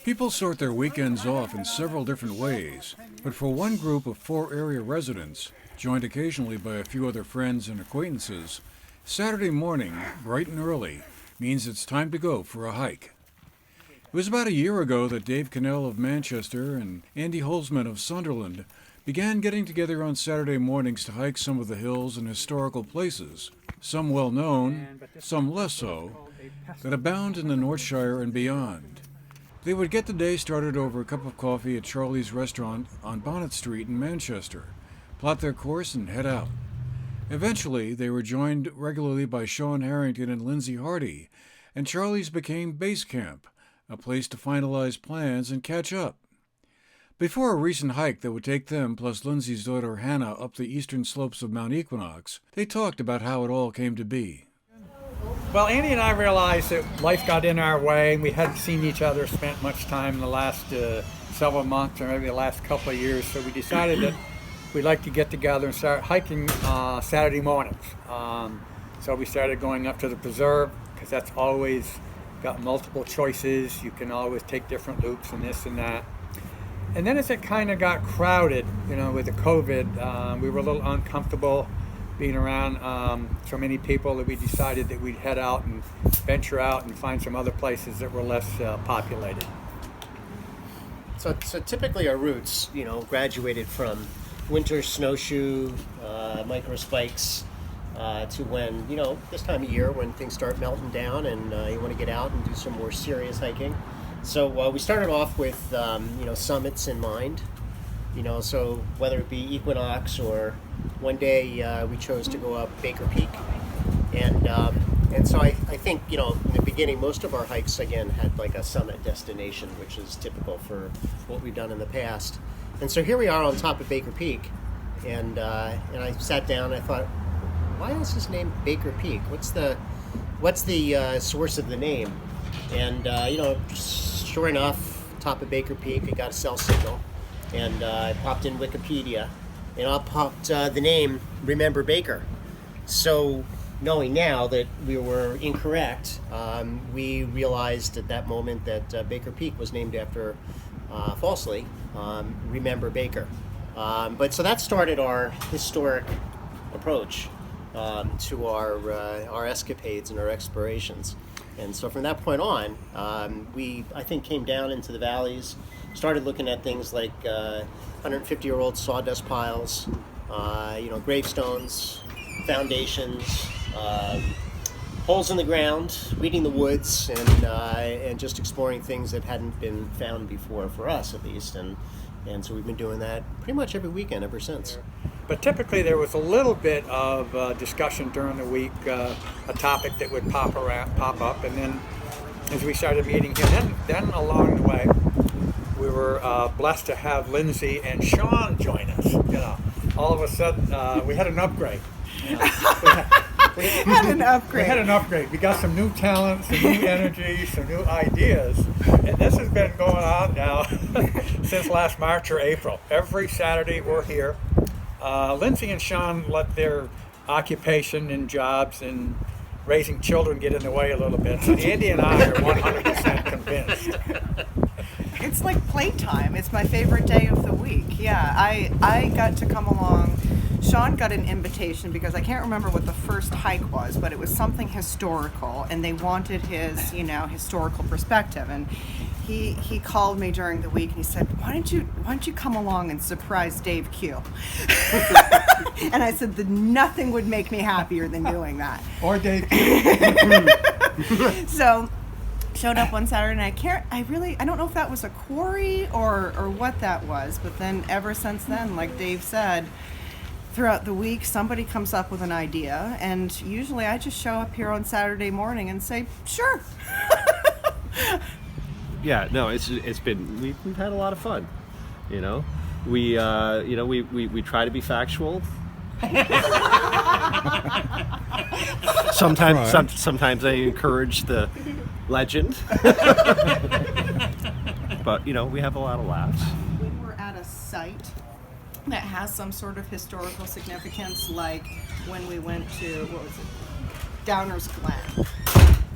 People sort their weekends off in several different ways, but for one group of 4 area residents, joined occasionally by a few other friends and acquaintances, Saturday morning, bright and early, means it's time to go for a hike. It was about a year ago that Dave Knoll of Manchester and Andy Holzman of Sunderland began getting together on Saturday mornings to hike some of the hills and historical places, some well known, some less so, that abound in the North Shire and beyond. They would get the day started over a cup of coffee at Charlie's Restaurant on Bonnet Street in Manchester, plot their course, and head out. Eventually, they were joined regularly by Sean Harrington and Lindsay Hardy, and Charlie's became base camp, a place to finalize plans and catch up. Before a recent hike that would take them plus Lindsay's daughter Hannah up the eastern slopes of Mount Equinox, they talked about how it all came to be. Well, Andy and I realized that life got in our way, and we hadn't seen each other, spent much time in the last several months or maybe the last couple of years, so we decided that we'd like to get together and start hiking Saturday mornings. So we started going up to the preserve, because that's always got multiple choices. You can always take different loops and this and that. And then as it kind of got crowded, with the COVID, we were a little uncomfortable being around so many people that we decided that we'd head out and venture out and find some other places that were less populated. So typically our routes, graduated from winter snowshoe, micro spikes, to when, this time of year when things start melting down and you want to get out and do some more serious hiking. So we started off with, summits in mind, so whether it be Equinox or one day we chose to go up Baker Peak. And so I think, in the beginning, most of our hikes, again, had like a summit destination, which is typical for what we've done in the past. And so here we are on top of Baker Peak, and I sat down and I thought, why is this named Baker Peak? What's the source of the name? And sure enough, top of Baker Peak, I got a cell signal, and I popped in Wikipedia, and up popped the name Remember Baker. So knowing now that we were incorrect, we realized at that moment that Baker Peak was named after, falsely, Remember Baker. But so that started our historic approach to our escapades and our explorations. And so from that point on, we, I think, came down into the valleys, started looking at things like 150-year-old sawdust piles, gravestones, foundations, holes in the ground, weeding the woods, and just exploring things that hadn't been found before, for us at least. And so we've been doing that pretty much every weekend ever since. But typically there was a little bit of discussion during the week, a topic that would pop up, and then as we started meeting him, then along the way, we were blessed to have Lindsay and Sean join us. All of a sudden we had an upgrade. We had an upgrade. We got some new talent, some new energy, some new ideas. And this has been going on now since last March or April. Every Saturday we're here. Lindsay and Sean let their occupation and jobs and raising children get in the way a little bit. So Andy and I are 100% convinced. It's like playtime. It's my favorite day of the week. Yeah, I got to come along. Sean got an invitation because I can't remember what the first hike was, but it was something historical, and they wanted his, historical perspective. And he called me during the week and he said, "Why don't you come along and surprise Dave Q?" And I said, nothing would make me happier than doing that. Or Dave Q. So showed up one Saturday, and I don't know if that was a quarry or what that was, but then ever since then, like Dave said, throughout the week somebody comes up with an idea, and usually I just show up here on Saturday morning and say, sure. Yeah, no, it's been, we've had a lot of fun, we try to be factual. Sometimes I encourage the legend. But we have a lot of laughs. When we're at a site that has some sort of historical significance, like when we went to, Downers Glen.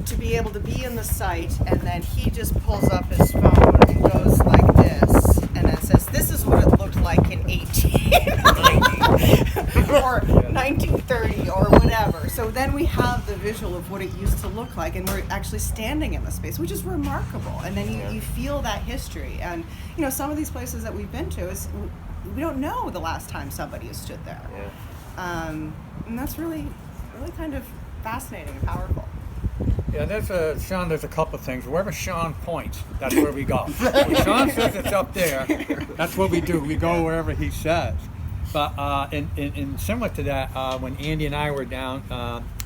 to be able to be in the site, and then he just pulls up his phone and goes like this, and then says, "This is what it looked like in 1890 or 1930 or whatever." So then we have the visual of what it used to look like, and we're actually standing in the space, which is remarkable. And then you feel that history. And you know, some of these places that we've been to is we don't know the last time somebody has stood there. And that's really kind of fascinating and powerful. Yeah, Sean, there's a couple of things. Wherever Sean points, that's where we go. When Sean says it's up there, that's what we do. We go wherever he says. But in similar to that, when Andy and I were down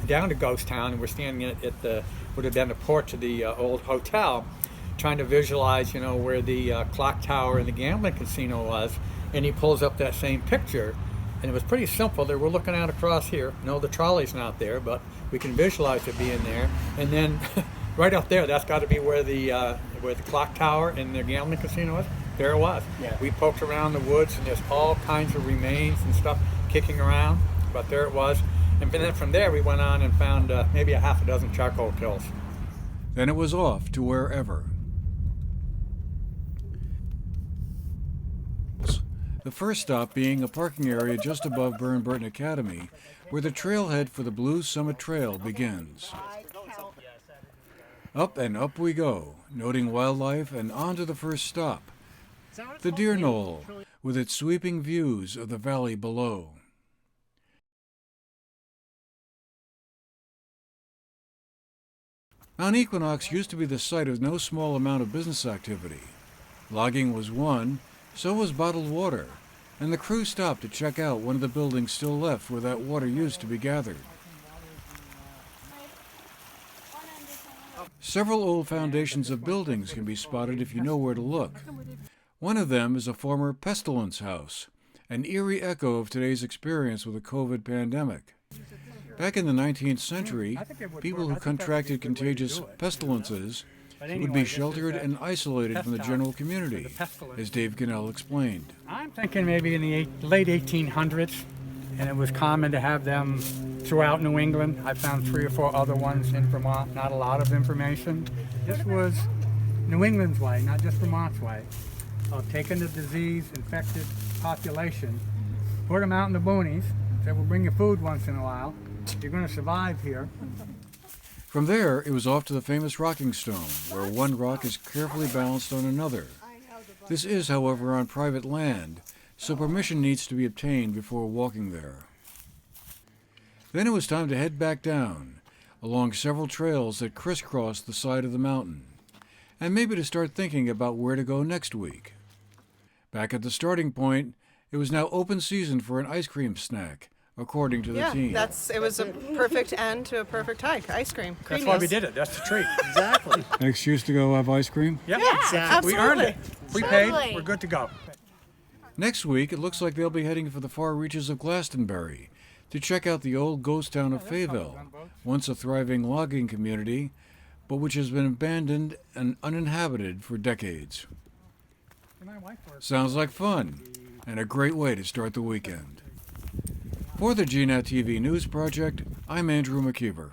to Ghost Town, and we're standing at the would have been the porch of the old hotel, trying to visualize, you know, where the clock tower and the gambling casino was, and he pulls up that same picture. And it was pretty simple. We're looking out across here. No, the trolley's not there, but we can visualize it being there. And then right up there, that's got to be where the clock tower and the gambling casino is. There it was. Yeah. We poked around the woods, and there's all kinds of remains and stuff kicking around, but there it was. And then from there, we went on and found maybe a half a dozen charcoal kilns. Then it was off to wherever. The first stop being a parking area just above Burton Academy, where the trailhead for the Blue Summit Trail begins. Up and up we go, noting wildlife, and on to the first stop, the Deer Knoll, with its sweeping views of the valley below. Mount Equinox used to be the site of no small amount of business activity. Logging was one, so was bottled water, and the crew stopped to check out one of the buildings still left where that water used to be gathered. Several old foundations of buildings can be spotted if you know where to look. One of them is a former pestilence house, an eerie echo of today's experience with the COVID pandemic. Back in the 19th century, people who contracted contagious pestilences would be sheltered and isolated from the general community, as Dave Knoll explained. I'm thinking maybe in the late 1800s, and it was common to have them throughout New England. I found 3 or 4 other ones in Vermont, not a lot of information. This was New England's way, not just Vermont's way, of taking the disease-infected population, put them out in the boonies, said, "We'll bring you food once in a while. You're going to survive here." From there, it was off to the famous rocking stone, where one rock is carefully balanced on another. This is, however, on private land, so permission needs to be obtained before walking there. Then it was time to head back down, along several trails that crisscross the side of the mountain, and maybe to start thinking about where to go next week. Back at the starting point, it was now open season for an ice cream snack, according to the team. It was a perfect end to a perfect hike. Ice cream. That's why we did it. That's the treat. Exactly. An excuse to go have ice cream? Yep. Yeah, Exactly. We earned it. We paid. Totally. We're good to go. Next week, it looks like they'll be heading for the far reaches of Glastonbury to check out the old ghost town of Fayetteville, once a thriving logging community, but which has been abandoned and uninhabited for decades. Sounds like fun, and a great way to start the weekend. For the GNAT-TV News Project, I'm Andrew McKeever.